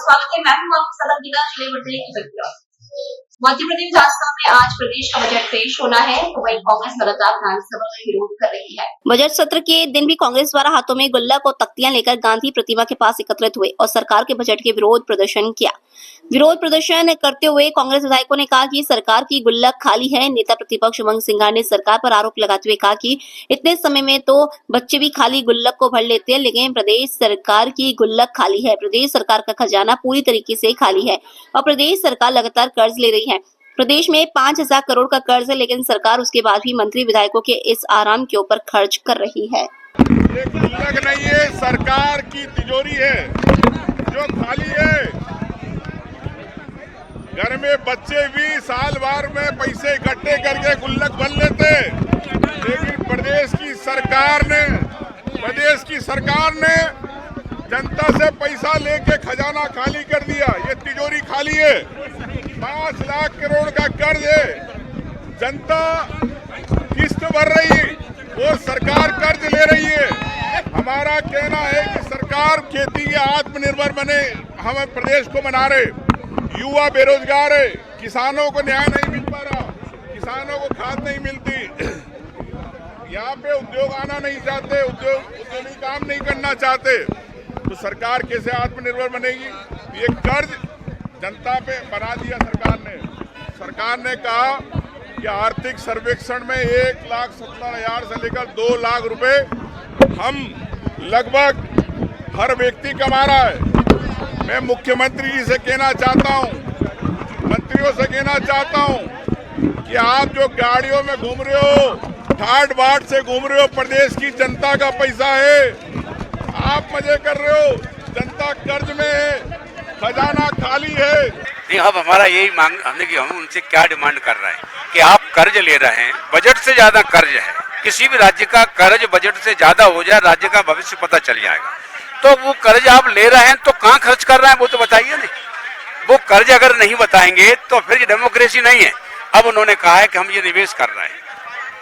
स्वागत है। मैं हूं आपके साथ अंकिता। चलिए बढ़ते हैं की खबरों। मध्य प्रदेश विधानसभा में आज प्रदेश का बजट पेश होना है, तो वहीं कांग्रेस लगातार विधानसभा में विरोध कर रही है। बजट सत्र के दिन भी कांग्रेस द्वारा हाथों में गुल्लक और तख्तियां लेकर गांधी प्रतिमा के पास एकत्रित हुए और सरकार के बजट के विरोध प्रदर्शन किया। विरोध प्रदर्शन करते हुए कांग्रेस विधायकों ने कहा कि सरकार की गुल्लक खाली है। नेता प्रतिपक्ष उमंग सिंघार ने सरकार पर आरोप लगाते हुए कहा कि इतने समय में तो बच्चे भी खाली गुल्लक को भर लेते हैं, लेकिन प्रदेश सरकार की गुल्लक खाली है। प्रदेश सरकार का खजाना पूरी तरीके से खाली है और प्रदेश सरकार लगातार कर्ज ले रही है। प्रदेश में 5,000 करोड़ का कर्ज है, लेकिन सरकार उसके बाद भी मंत्री विधायकों के इस आराम के ऊपर खर्च कर रही है। ये गुल्लक नहीं है, सरकार की तिजोरी है जो खाली है। घर में बच्चे भी साल भर में पैसे इकट्ठे करके गुल्लक भर लेते, लेकिन प्रदेश की सरकार ने जनता से पैसा लेके खजाना खाली कर दिया। ये तिजोरी खाली है। 5 लाख करोड़ का कर्ज है। जनता किस्त भर रही, वो सरकार कर्ज ले रही है। हमारा कहना है कि सरकार खेती के आत्मनिर्भर बने, हम प्रदेश को बना रहे। युवा बेरोजगार है, किसानों को न्याय नहीं मिल पा रहा, किसानों को खाद नहीं मिलती, यहाँ पे उद्योग आना नहीं चाहते, उद्योगी काम नहीं करना चाहते, तो सरकार कैसे आत्मनिर्भर बनेगी? ये कर्ज जनता पे बना दिया सरकार ने। सरकार ने कहा कि आर्थिक सर्वेक्षण में 1,70,000 से लेकर 2 लाख रुपए हम लगभग हर व्यक्ति कमा रहा है। मैं मुख्यमंत्री जी से कहना चाहता हूं, मंत्रियों से कहना चाहता हूं कि आप जो गाड़ियों में घूम रहे हो, ठाट बाट से घूम रहे हो, प्रदेश की जनता का पैसा है, आप मजे कर रहे हो। जनता कर्ज में है, खजाना खाली है। नहीं, अब हमारा यही मांग हमने कि हम उनसे क्या डिमांड कर रहे हैं कि आप कर्ज ले रहे हैं, बजट से ज्यादा कर्ज है। किसी भी राज्य का कर्ज बजट से ज्यादा हो जाए, राज्य का भविष्य पता चल जाएगा। तो वो कर्ज आप ले रहे हैं तो कहाँ खर्च कर रहे हैं वो तो बताइए नहीं। वो कर्ज अगर नहीं बताएंगे तो फिर ये डेमोक्रेसी नहीं है। अब उन्होंने कहा है कि हम ये निवेश कर रहे हैं।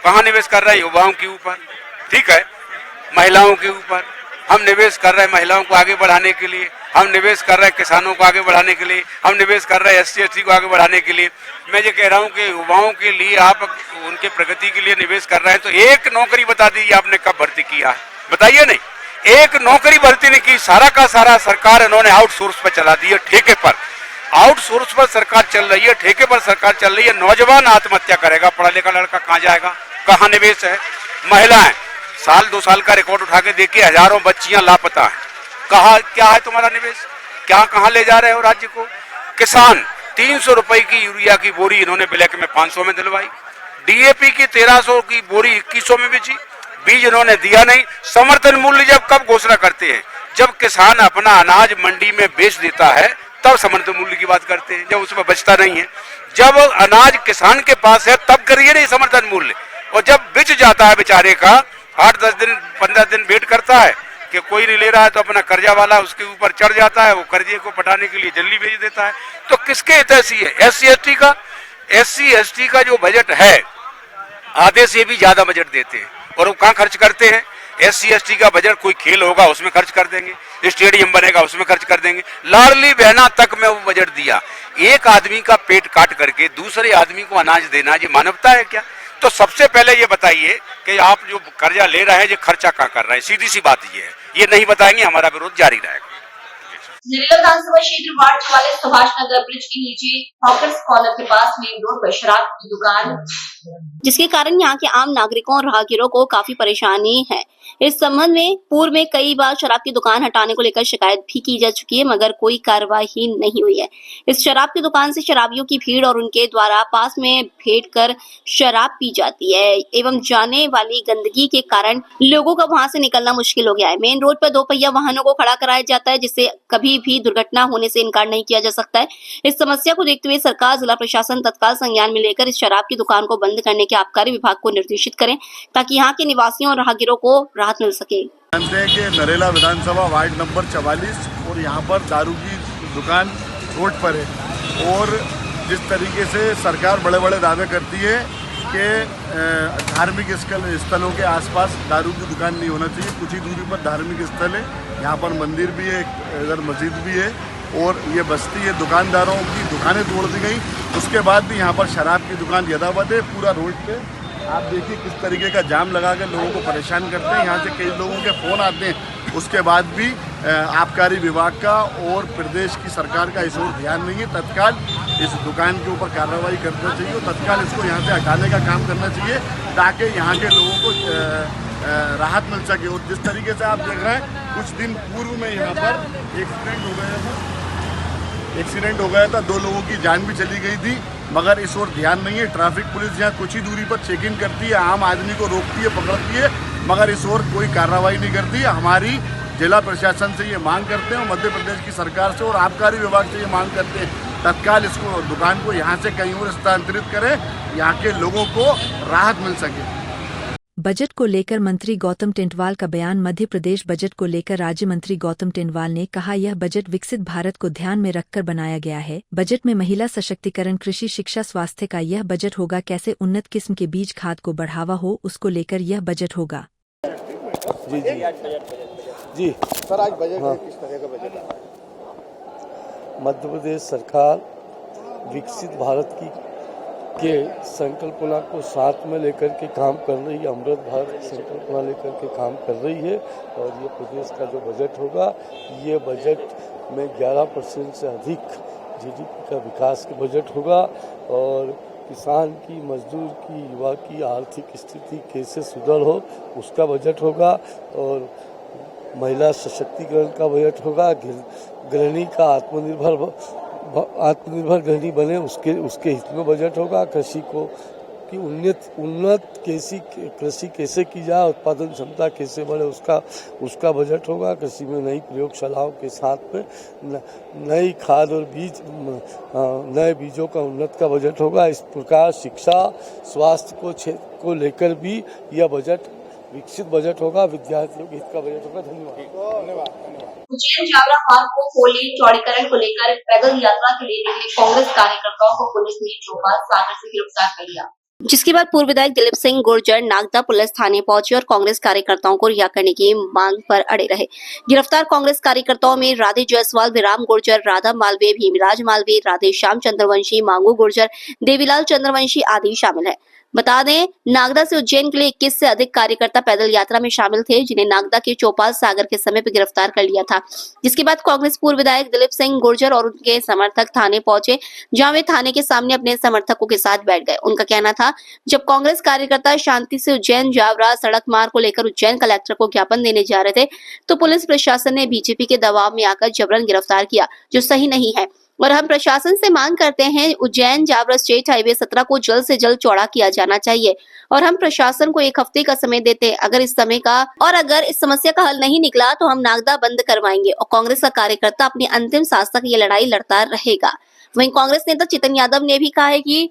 कहाँ निवेश कर रहे हैं? युवाओं के ऊपर, ठीक है, महिलाओं के ऊपर हम निवेश कर रहे हैं, महिलाओं को आगे बढ़ाने के लिए हम निवेश कर रहे हैं, किसानों को आगे बढ़ाने के लिए हम निवेश कर रहे हैं, SC ST को आगे बढ़ाने के लिए। मैं ये कह रहा हूँ कि युवाओं के लिए आप उनके प्रगति के लिए निवेश कर रहे हैं, तो एक नौकरी बता दीजिए आपने कब भर्ती किया है? बताइए नहीं, एक नौकरी भर्ती नहीं की। सारा का सारा सरकार इन्होंने आउटसोर्स पर चला दी है, ठेके पर। आउटसोर्स पर सरकार चल रही है, ठेके पर सरकार चल रही है। नौजवान आत्महत्या करेगा, पढ़ा लिखा लड़का कहाँ जाएगा? कहाँ निवेश है? महिलाएं साल 2 साल का रिकॉर्ड उठा के देखिए, हजारों बच्चियां लापता हैं। कहा क्या है तुम्हारा निवेश? क्या कहाँ ले जा रहे हो राज्य को? किसान 300 रुपए की यूरिया की बोरी इन्होंने ब्लैक में 500 में दिलवाई। DAP की 1300 की बोरी 2100 में बेची। बीज इन्होंने दिया नहीं। समर्थन मूल्य जब कब घोषणा करते हैं? जब किसान अपना अनाज मंडी में बेच देता है तब समर्थन मूल्य की बात करते हैं, जब उसमें बचता नहीं है। जब अनाज किसान के पास है तब करिए नहीं समर्थन मूल्य, और जब बिच जाता है बेचारे का 8-10 दिन 15 दिन वेट करता है कि कोई नहीं ले रहा है, तो अपना कर्जा वाला उसके ऊपर चढ़ जाता है, वो कर्जे को पटाने के लिए जल्दी भेज देता है। तो किसके हितैषी है? SC ST का जो बजट है आधे से भी ज्यादा बजट देते हैं, और वो कहाँ खर्च करते हैं? SC ST का बजट कोई खेल होगा उसमें खर्च कर देंगे, स्टेडियम बनेगा उसमें खर्च कर देंगे। लाडली बहना तक में वो बजट दिया। एक आदमी का पेट काट करके दूसरे आदमी को अनाज देना, ये मानवता है क्या? तो सबसे पहले ये बताइए कि आप जो कर्जा ले रहे हैं ये खर्चा कहाँ कर रहे हैं? सीधी सी बात ये है। ये नहीं बताएंगे, हमारा विरोध जारी रहेगा। जिला विधानसभा क्षेत्र वार्ड 44 सुभाष नगर ब्रिज के नीचे हॉकर्स कॉर्नर के पास मेन रोड पर शराब की दुकान, जिसके कारण यहाँ के आम नागरिकों और राहगीरों को काफी परेशानी है। इस संबंध में पूर्व में कई बार शराब की दुकान हटाने को लेकर शिकायत भी की जा चुकी है, मगर कोई कार्रवाई नहीं हुई है। इस शराब की दुकान से शराबियों की भीड़ और उनके द्वारा पास में भेंट कर शराब पी जाती है एवं जाने वाली गंदगी के कारण लोगों का वहां से निकलना मुश्किल हो गया है। मेन रोड पर 2 पहिया वाहनों को खड़ा कराया जाता है, जिससे कभी भी दुर्घटना होने से इनकार नहीं किया जा सकता है। इस समस्या को देखते हुए सरकार, जिला प्रशासन तत्काल संज्ञान में लेकर इस शराब की दुकान को बंद करने के आबकारी विभाग को निर्देशित करें, ताकि यहाँ के निवासियों और राहगीरों को राहत मिल सके। जानते हैं कि नरेला विधानसभा वार्ड नंबर 44 और यहाँ पर दारू की दुकान रोड पर है, और जिस तरीके से सरकार बड़े बड़े दावे करती है कि धार्मिक स्थलों के आसपास दारू की दुकान नहीं होना चाहिए। कुछ ही दूरी पर धार्मिक स्थल है, यहाँ पर मंदिर भी है, इधर मस्जिद भी है, और ये बस्ती ये दुकानदारों की दुकानें तोड़ दी गई। उसके बाद भी यहाँ पर शराब की दुकान यथावत है। पूरा रोड पे आप देखिए किस तरीके का जाम लगा के लोगों को परेशान करते हैं। यहाँ से कई लोगों के फ़ोन आते हैं, उसके बाद भी आबकारी विभाग का और प्रदेश की सरकार का इस ओर ध्यान नहीं है। तत्काल इस दुकान के ऊपर कार्रवाई करना चाहिए और तत्काल इसको यहाँ से हटाने का काम करना चाहिए ताकि यहाँ के लोगों को राहत मिल सके। और जिस तरीके से आप देख रहे हैं, कुछ दिन पूर्व में यहाँ पर एक्सीडेंट हो गया था, 2 लोगों की जान भी चली गई थी, मगर इस ओर ध्यान नहीं है। ट्रैफिक पुलिस यहाँ कुछ ही दूरी पर चेकिंग करती है, आम आदमी को रोकती है, पकड़ती है, मगर इस ओर कोई कार्रवाई नहीं करती है। हमारी जिला प्रशासन से ये मांग करते हैं और मध्य प्रदेश की सरकार से और आबकारी विभाग से ये मांग करते हैं तत्काल इसको दुकान को यहाँ से कहीं और स्थानांतरित करें, यहाँ के लोगों को राहत मिल सके। बजट को लेकर मंत्री गौतम टेंटवाल का बयान। मध्य प्रदेश बजट को लेकर राज्य मंत्री गौतम टेंटवाल ने कहा, यह बजट विकसित भारत को ध्यान में रखकर बनाया गया है। बजट में महिला सशक्तिकरण, कृषि, शिक्षा, स्वास्थ्य का यह बजट होगा। कैसे उन्नत किस्म के बीज खाद को बढ़ावा हो, उसको लेकर यह बजट होगा। जी सर, आज बजट किस तरह का बजट है? मध्य प्रदेश सरकार विकसित भारत की के संकल्पना को साथ में लेकर के काम कर रही है। अमृत भारत संकल्पना लेकर के काम कर रही है और ये प्रदेश का जो बजट होगा, ये बजट में 11% से अधिक जीडीपी का विकास का बजट होगा और किसान की, मजदूर की, युवा की आर्थिक स्थिति कैसे सुधर हो उसका बजट होगा और महिला सशक्तिकरण का बजट होगा। गृहिणी का आत्मनिर्भर गृहिणी बने उसके हित में बजट होगा। कृषि को की उन्नत कृषि कैसे की जाए, उत्पादन क्षमता कैसे बढ़े उसका बजट होगा। कृषि में नई प्रयोगशालाओं के साथ में नई खाद और नए बीजों का उन्नत का बजट होगा। इस प्रकार शिक्षा, स्वास्थ्य को लेकर भी यह बजट विकसित बजट होगा। विद्यार्थियों के हित का बजट होगा। धन्यवाद। उज्जैन जावरा मार्ग को 4 लेन चौड़ीकरण को लेकर पैदल यात्रा के लिए निकले कांग्रेस कार्यकर्ताओं को पुलिस ने चौपाल सागर से गिरफ्तार कर लिया, जिसके बाद पूर्व विधायक दिलीप सिंह गुर्जर नागदा पुलिस थाने पहुंचे और कांग्रेस कार्यकर्ताओं को रिहा करने की मांग पर अड़े रहे। गिरफ्तार कांग्रेस कार्यकर्ताओं में राधे जायसवाल, विराम गुर्जर, राधा मालवीय, भीमराज मालवीय, राधे श्याम चंद्रवंशी, मांगू गुर्जर, देवीलाल चंद्रवंशी आदि शामिल है। बता दें, नागदा से उज्जैन के लिए 21 से अधिक कार्यकर्ता पैदल यात्रा में शामिल थे, जिन्हें नागदा के चौपाल सागर के समीप गिरफ्तार कर लिया था। जिसके बाद कांग्रेस पूर्व विधायक दिलीप सिंह गुर्जर और उनके समर्थक थाने पहुंचे, जहां वे थाने के सामने अपने समर्थकों के साथ बैठ गए। उनका कहना था, जब कांग्रेस कार्यकर्ता शांति से उज्जैन जावरा सड़क मार्ग को लेकर उज्जैन कलेक्टर को ज्ञापन देने जा रहे थे, तो पुलिस प्रशासन ने बीजेपी के दबाव में आकर जबरन गिरफ्तार किया, जो सही नहीं है। और हम प्रशासन से मांग करते हैं, उज्जैन जावरा स्टेट हाईवे 17 को जल्द से जल्द चौड़ा किया जाना चाहिए और हम प्रशासन को 1 हफ्ते का समय देते हैं। अगर इस समस्या का हल नहीं निकला तो हम नागदा बंद करवाएंगे और कांग्रेस का कार्यकर्ता अपनी अंतिम सांस तक ये लड़ाई लड़ता रहेगा। वहीं कांग्रेस नेता चेतन यादव ने भी कहा है कि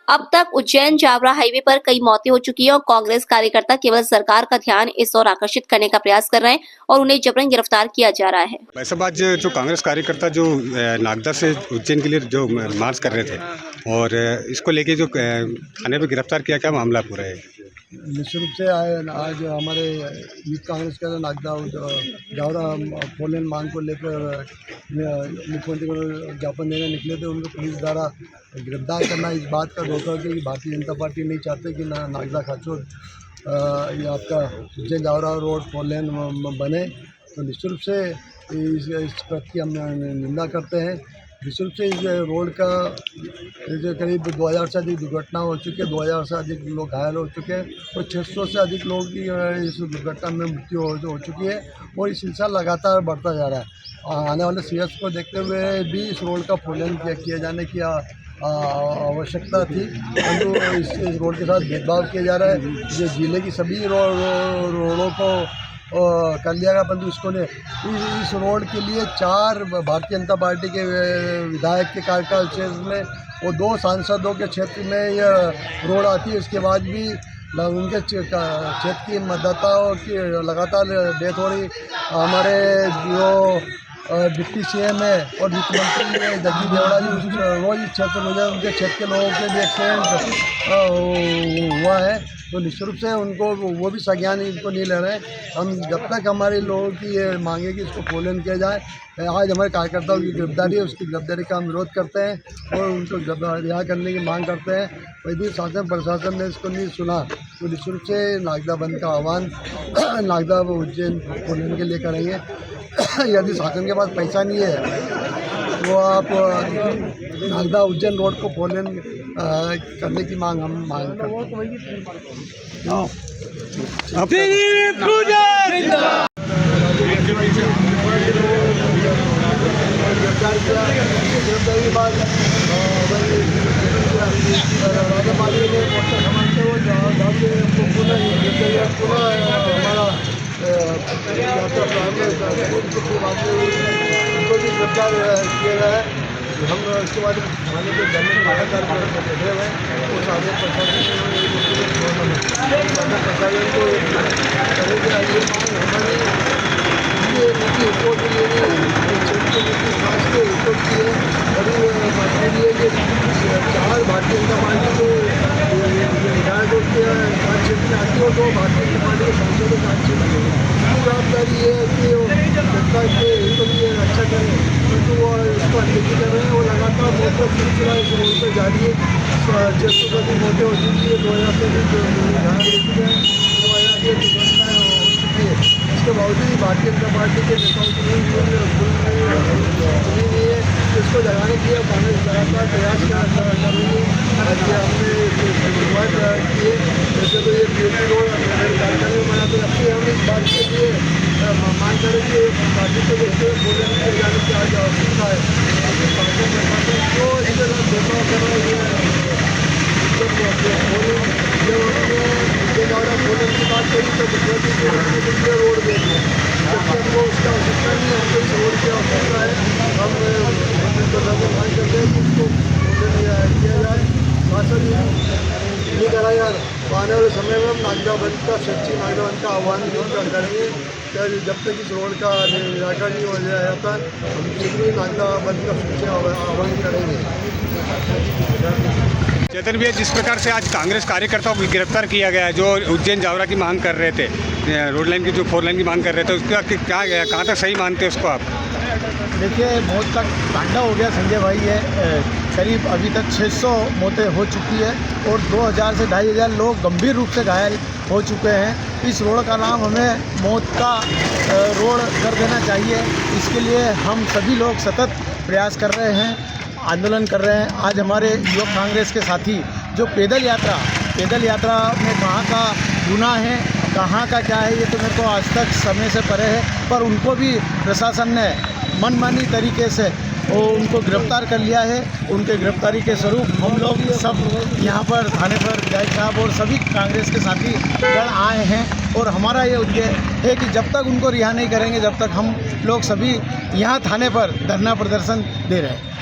अब तक उज्जैन जावरा हाईवे पर कई मौतें हो चुकी है और कांग्रेस कार्यकर्ता केवल सरकार का ध्यान इस ओर आकर्षित करने का प्रयास कर रहे हैं और उन्हें जबरन गिरफ्तार किया जा रहा है। वैसे बात जो कांग्रेस कार्यकर्ता जो नागदा से उज्जैन के लिए जो मार्च कर रहे थे और इसको लेके जो थाने पे गिरफ्तार किया, क्या मामला पूरा है? निश्चित रूप से आज हमारे यूथ कांग्रेस के नागदा जावरा 4 लेन मांग को लेकर मुख्यमंत्री को ज्ञापन देने निकले थे। उनको पुलिस द्वारा गिरफ्तार करना इस बात का धोखा है कि भारतीय जनता पार्टी नहीं चाहते कि नागदा खाचोर ये आपका उज्जैन जावरा रोड 4 लेन बने। तो निश्चित रूप से इस बात की हम निंदा करते हैं। निश्चित रूप से इस रोड का जो करीब 2000 से अधिक दुर्घटना हो चुकी है, 2000 से अधिक लोग घायल हो चुके हैं और 600 से अधिक लोगों की इस दुर्घटना में मृत्यु हो चुकी है और ये सिलसिला लगातार बढ़ता जा रहा है। आने वाले सीएस को देखते हुए भी इस रोड का 4 लेन किए जाने की आवश्यकता थी, परंतु इस रोड के साथ भेदभाव किया जा रहा है। ये जिले की सभी रोडों को कर लिया गया, परंतु इसको ने इस रोड के लिए 4 भारतीय जनता पार्टी के विधायक के कार्यकाल क्षेत्र में और 2 सांसदों के क्षेत्र में यह रोड आती है। इसके बाद भी उनके क्षेत्र की मतदाताओं की लगातार डेथ हो रही। हमारे जो डिप्टी सीएम है और वित्त मंत्री है जगदीश देवड़ा जी, रोज इस क्षेत्र में उनके क्षेत्र के लोगों के भी एक्सीडेंट हुआ है। तो निश्चित रूप से उनको वो भी संज्ञान इनको नहीं ले रहे हैं। हम जब तक हमारे लोगों की ये मांगे कि इसको खोलन किया जाए, आज हमारे कार्यकर्ताओं की गिरफ्तारी है, उसकी गिरफ्तारी का हम विरोध करते हैं और उनको रिहा करने की मांग करते हैं। यदि शासन प्रशासन ने इसको नहीं सुना तो निश्चित रूप से नागदा बंद का आह्वान नागदा व उज्जैन खोलने के लिए करेंगे। यदि शासन के पास पैसा नहीं है तो आप नागदा उज्जैन रोड को खोलन करने की मांग करते हैं। गिरफ्तारी के बाद राजापाली ने मोर्चा समाजते हुए हमारा यात्रा प्रारंभ उनको भी गिरफ्तार किया गया है। हम उसके बाद थाने के जमीन लगातार बैठे हुए हैं और साधन प्रशासन को करेंगे। आगे हमारी ये नीति रिपोर्ट के लिए क्षेत्रीय नीति खास के रिपोर्ट की है। बड़ी बात ये कि 4 भारतीय जनता पार्टी के विधायकों के 5 क्षेत्र में आती हो तो भारतीय जनता पार्टी के सांसदों के 5 क्षेत्र में जवाबदारी ये है कि जनता के हितों के लिए रक्षा करें, क्योंकि वो इसको अनदेखी कर रहे हैं। वो लगातार मौतों का सिलसिला इस रोड पर जारी है। 600 मौतें हो चुकी है, 2000 से भी घायल हो चुके हैं, 2000 की दुर्घटनाएँ हो चुकी है। इसके बावजूद भारतीय जनता पार्टी के नेताओं की सुनी नहीं है। इसको जगाने के लिए कांग्रेस लगातार प्रयास कर रही है। आज हमने शुरुआत की है, जैसे तो ये पीएटी रोड कार्यक्रम में बना, तो अपनी हम इस बात के लिए मांग करें कि पार्टी को देखते हुए भोजन किए जाने की आज आवश्यकता है। शासन प्रशासन क्यों इसके साथ भेदभाव कर रहे हैं? जब उन्होंने भोजन की बात करी तो मुख्यमंत्री के लिए रोड दे दिया, जबकि हमको उसका आवश्यकता नहीं है। हमको इस रोड की आवश्यकता है। हम मांग करते हैं कि इसको भोजन किया जाए, शासन नहीं करा यार। तो आने वाले समय में हम नागदा बंद का सच्ची नागदा बंद का आह्वान भी करेंगे। जब तक इस रोड का निराकरण नहीं हो जाता हम शीघ्र ही नागदा बंद का सच्चे आह्वान करेंगे। चेतन भैया, जिस प्रकार से आज कांग्रेस कार्यकर्ताओं को गिरफ्तार किया गया है, जो उज्जैन जावरा की मांग कर रहे थे, रोड लाइन की जो 4 लाइन की मांग कर रहे थे, उसका क्या गया, कहाँ तक सही मानते हैं उसको आप? देखिए, मौत का तांडव हो गया संजय भाई। है करीब अभी तक 600 मौतें हो चुकी है और 2000 से 2500 लोग गंभीर रूप से घायल हो चुके हैं। इस रोड का नाम हमें मौत का रोड कर देना चाहिए। इसके लिए हम सभी लोग सतत प्रयास कर रहे हैं, आंदोलन कर रहे हैं। आज हमारे युवक कांग्रेस के साथी जो पैदल यात्रा में कहाँ का गुनाह है, कहाँ का क्या है, ये तो मेरे को आज तक समय से परे है, पर उनको भी प्रशासन ने मनमानी तरीके से उनको गिरफ्तार कर लिया है। उनके गिरफ्तारी के स्वरूप हम लोग सब यहाँ पर थाने पर विधायक साहब और सभी कांग्रेस के साथी गण आए हैं और हमारा ये उद्देश्य है कि जब तक उनको रिहा नहीं करेंगे, जब तक हम लोग सभी यहाँ थाने पर धरना प्रदर्शन दे रहे हैं।